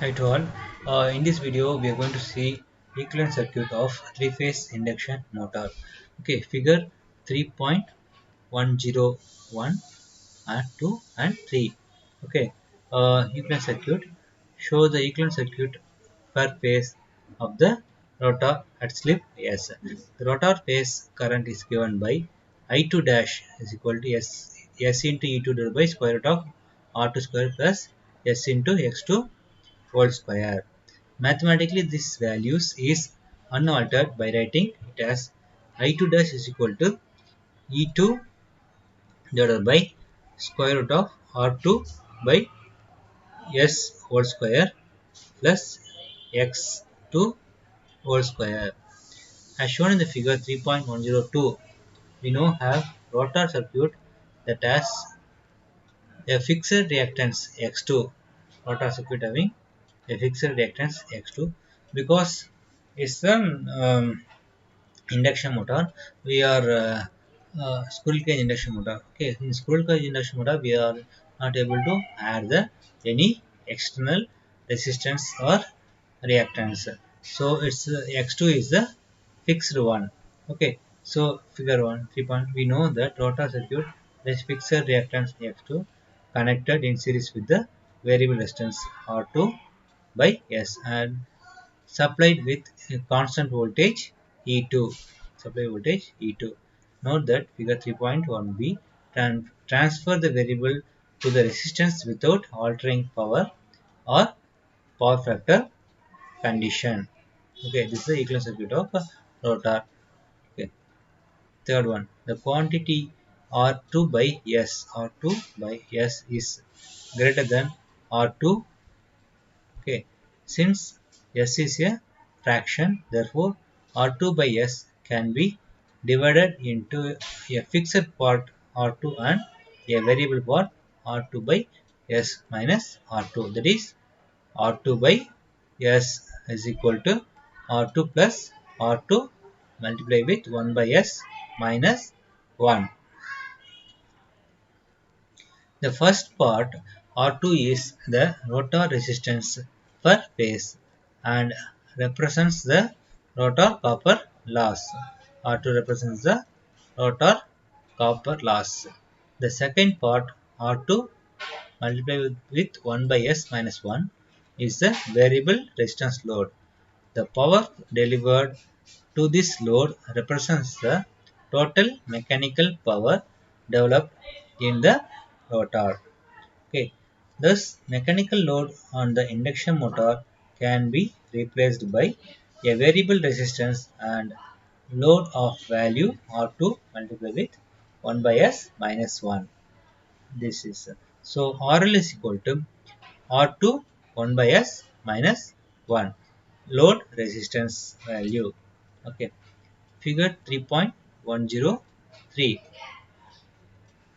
Hi to all. In this video, we are going to see equivalent circuit of three-phase induction motor. Okay, figure 3.101 and 2 and 3. Okay, equivalent circuit show the equivalent circuit per phase of the rotor at slip S. The rotor phase current is given by I2 dash is equal to S into E2 divided by square root of R2 square plus S into X2 whole square. Mathematically, this values is unaltered by writing it as I2 dash is equal to E2 divided by square root of R2 by S whole square plus X2 whole square. As shown in the figure 3.102, we now have rotor circuit that has a fixed reactance X2. Rotor circuit having a fixed reactance X2 because it's an induction motor. We are squirrel cage induction motor. Okay, in squirrel cage induction motor, we are not able to add any external resistance or reactance. So its X2 is the fixed one. Okay, so figure 1 3 point, we know that rotor circuit is fixed reactance X2 connected in series with the variable resistance R2 by S and supplied with a constant voltage E2. Supply voltage E2. Note that figure 3.1b transfer the variable to the resistance without altering power or power factor condition. Okay, this is the equivalent circuit of rotor. Okay, third one, the quantity R2 by S. R2 by S is greater than R2. Okay, since S is a fraction, therefore R2 by S can be divided into a fixed part R2 and a variable part R2 by S minus R2. That is R2 by S is equal to R2 plus R2 multiplied with 1 by S minus 1. The first part R2 is the rotor resistance per phase and represents the rotor copper loss. R2 represents the rotor copper loss. The second part R2 multiplied with 1 by S minus 1 is the variable resistance load. The power delivered to this load represents the total mechanical power developed in the rotor. Okay. Thus, mechanical load on the induction motor can be replaced by a variable resistance and load of value R2 multiplied with 1 by S minus 1. This is so RL is equal to R2 1 by S minus 1 load resistance value. Okay, figure 3.103,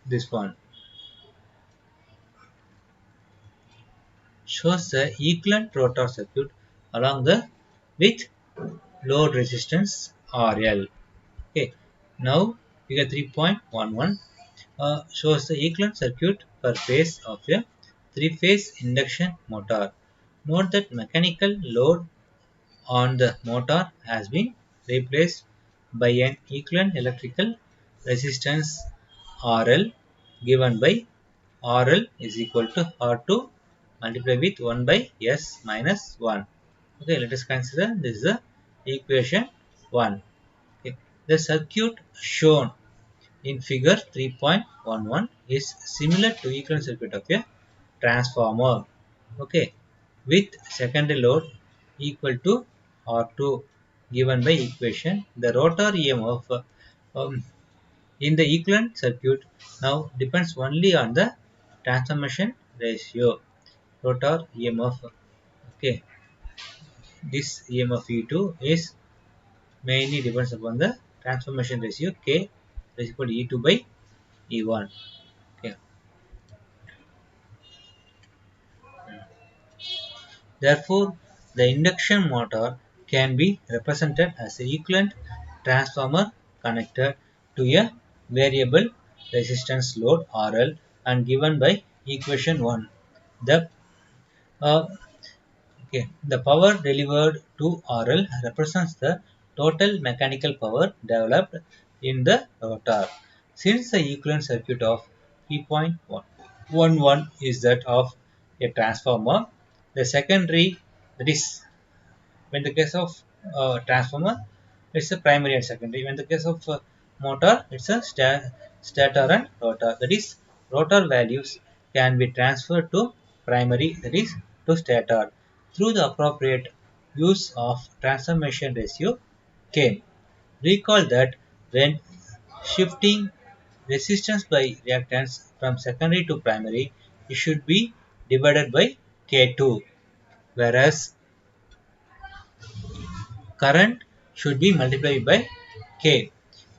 this one shows the equivalent rotor circuit along the with load resistance RL. Okay, now figure 3.11 shows the equivalent circuit per phase of a three-phase induction motor. Note that mechanical load on the motor has been replaced by an equivalent electrical resistance RL given by RL is equal to R2 multiplied with 1 by S minus 1. Okay, let us consider this is the equation 1. Okay. The circuit shown in figure 3.11 is similar to equivalent circuit of a transformer. Okay, with secondary load equal to R2 given by equation. The rotor EMF in the equivalent circuit now depends only on the transformation ratio. Rotor EMF. Okay, this EMF E2 is mainly depends upon the transformation ratio K is equal to E2 by E1. Okay. Therefore, the induction motor can be represented as an equivalent transformer connected to a variable resistance load RL and given by equation 1. The uh, Okay, the power delivered to RL represents the total mechanical power developed in the rotor. Since the equivalent circuit of P.11 is that of a transformer, the secondary, that is, when the case of transformer, it's a primary and secondary. When the case of motor, it's a stator and rotor. That is, rotor values can be transferred to primary, that is, to stator, through the appropriate use of transformation ratio K. Recall that when shifting resistance by reactance from secondary to primary, it should be divided by K2, whereas current should be multiplied by K.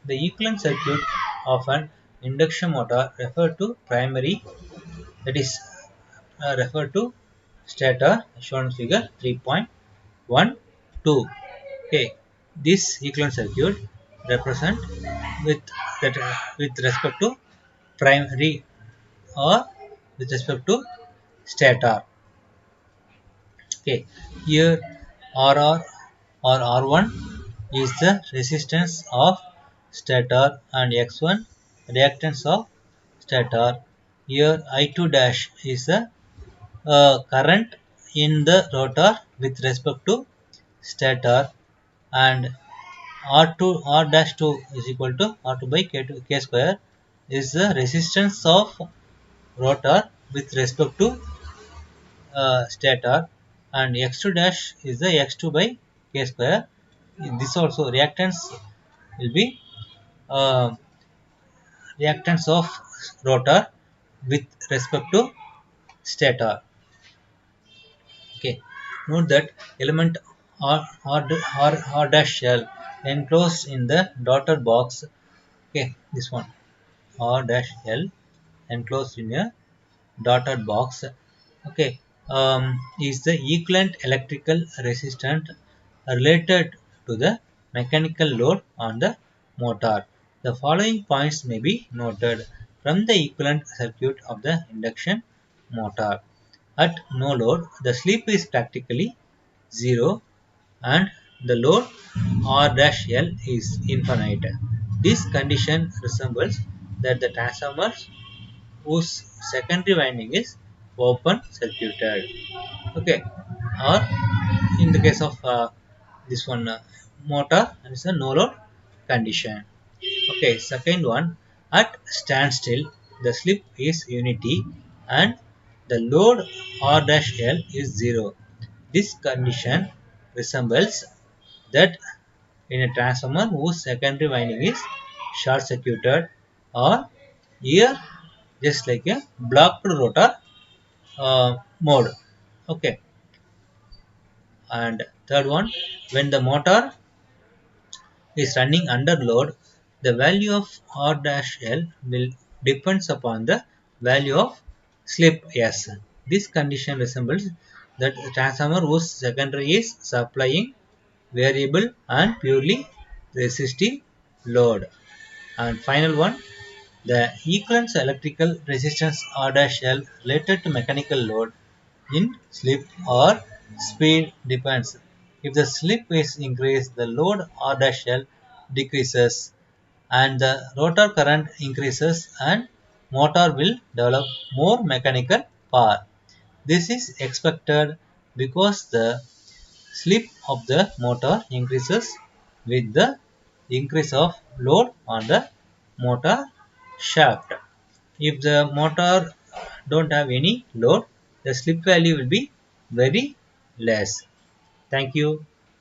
The equivalent circuit of an induction motor referred to primary, that is referred to stator, shown in figure 3.12. Okay, this equivalent circuit represent with with respect to primary or with respect to stator. Okay, here RR or R1 is the resistance of stator and X1 reactance of stator. Here I2 dash is the current in the rotor with respect to stator, and R2 R dash 2 is equal to R2 by K2 K square is the resistance of rotor with respect to stator, and x2 dash is the x2 by k square. This also reactance will be uh, reactance of rotor with respect to stator. Okay, note that element R dash shell enclosed in the dotted box. Okay, this one R dash L enclosed in a dotted box, okay, is the equivalent electrical resistance related to the mechanical load on the motor. The following points may be noted from the equivalent circuit of the induction motor. At no load, the slip is practically zero and the load R-L is infinite. This condition resembles that the transformers whose secondary winding is open circuited. Okay, or in the case of this one motor, it's a no load condition. Okay, second one, at standstill the slip is unity and the load R dash L is 0. This condition resembles that in a transformer whose secondary winding is short circuited, or here just like a blocked rotor mode. Okay, and third one, when the motor is running under load, the value of R dash L will depends upon the value of slip S. This condition resembles that transformer whose secondary is supplying variable and purely resistive load. And final one, the equivalence electrical resistance R dash L related to mechanical load in slip or speed depends. If the slip is increased, the load R dash L decreases and the rotor current increases and motor will develop more mechanical power. This is expected because the slip of the motor increases with the increase of load on the motor shaft. If the motor don't have any load, the slip value will be very less. Thank you.